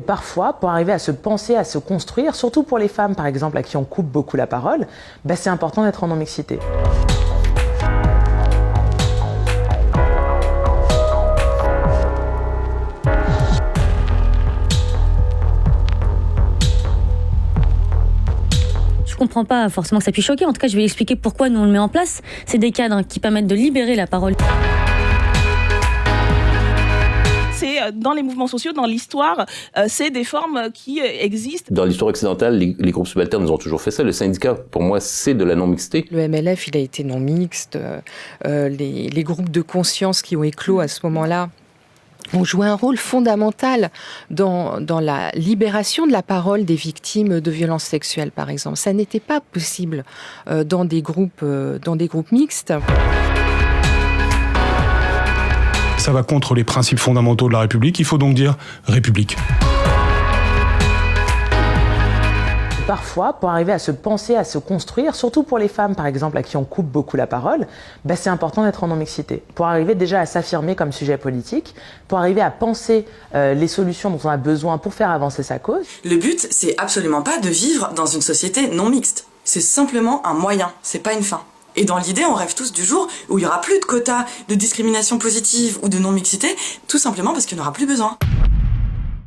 Parfois, pour arriver à se penser, à se construire, surtout pour les femmes par exemple à qui on coupe beaucoup la parole, c'est important d'être en non-mixité. Je comprends pas forcément que ça puisse choquer. En tout cas, je vais expliquer pourquoi nous on le met en place. C'est des cadres qui permettent de libérer la parole. C'est dans les mouvements sociaux, dans l'histoire, c'est des formes qui existent. Dans l'histoire occidentale, les groupes subalternes ont toujours fait ça. Le syndicat, pour moi, c'est de la non-mixité. Le MLF, il a été non-mixte. Les groupes de conscience qui ont éclos à ce moment-là ont joué un rôle fondamental dans la libération de la parole des victimes de violences sexuelles, par exemple. Ça n'était pas possible dans des groupes mixtes. Ça va contre les principes fondamentaux de la République. Il faut donc dire République. Parfois, pour arriver à se penser, à se construire, surtout pour les femmes par exemple à qui on coupe beaucoup la parole, c'est important d'être en non-mixité. Pour arriver déjà à s'affirmer comme sujet politique, pour arriver à penser les solutions dont on a besoin pour faire avancer sa cause. Le but, c'est absolument pas de vivre dans une société non mixte. C'est simplement un moyen, c'est pas une fin. Et dans l'idée, on rêve tous du jour où il y aura plus de quotas de discrimination positive ou de non-mixité, tout simplement parce qu'il n'y en aura plus besoin.